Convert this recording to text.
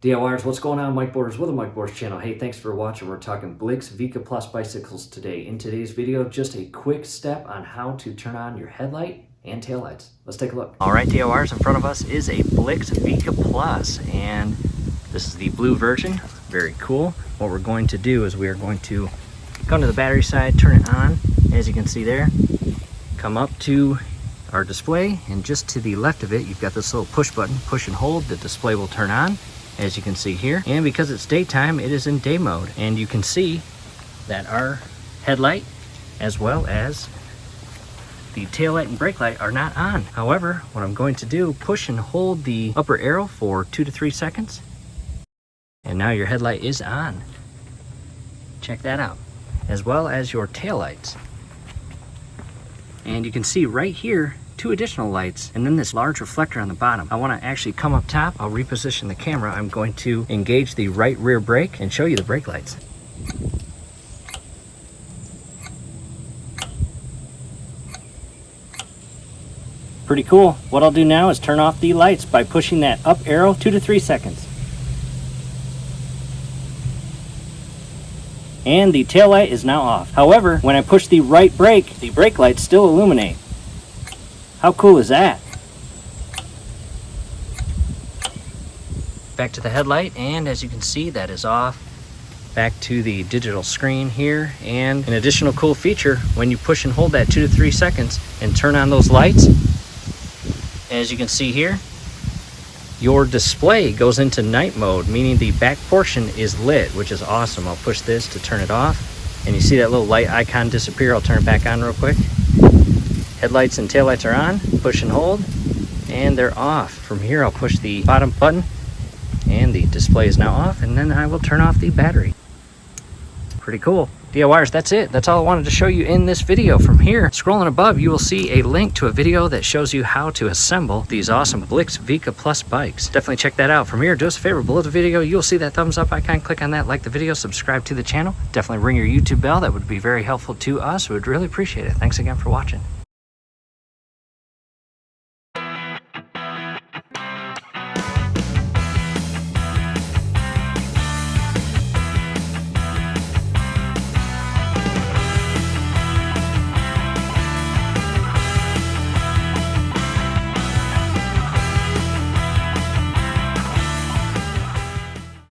DIYers, what's going on? Mike Borders with the Mike Borders channel. Hey, thanks for watching. We're talking Blix Vika Plus bicycles today. In today's video, just a quick step on how to turn on your headlight and taillights. Let's take a look. All right, DIYers, in front of us is a Blix Vika Plus, and this is the blue version. Very cool. What we're going to do is we are going to come to the battery side, turn it on, as you can see there, come up to our display, and just to the left of it you've got this little push button. Push and hold, the display will turn on, as you can see here. And because it's daytime, it is in day mode, and you can see that our headlight as well as the tail light and brake light are not on. However, what I'm going to do, push and hold the upper arrow for 2 to 3 seconds, and now your headlight is on. Check that out, as well as your tail lights. And you can see right here 2 additional lights, and then this large reflector on the bottom. I want to actually come up top. I'll reposition the camera. I'm going to engage the right rear brake and show you the brake lights. Pretty cool. What I'll do now is turn off the lights by pushing that up arrow 2 to 3 seconds. And the tail light is now off. However, when I push the right brake, the brake lights still illuminate. How cool is that? Back to the headlight, and as you can see, that is off. Back to the digital screen here, and an additional cool feature, when you push and hold that 2 to 3 seconds and turn on those lights, as you can see here, your display goes into night mode, meaning the back portion is lit, which is awesome. I'll push this to turn it off, and you see that little light icon disappear. I'll turn it back on real quick. Headlights and taillights are on, push and hold, and they're off. From here, I'll push the bottom button, and the display is now off, and then I will turn off the battery. Pretty cool. DIYers, that's it. That's all I wanted to show you in this video. From here, scrolling above, you will see a link to a video that shows you how to assemble these awesome Blix Vika Plus bikes. Definitely check that out. From here, do us a favor, below the video, you'll see that thumbs up icon. Click on that, like the video, subscribe to the channel. Definitely ring your YouTube bell. That would be very helpful to us. We would really appreciate it. Thanks again for watching.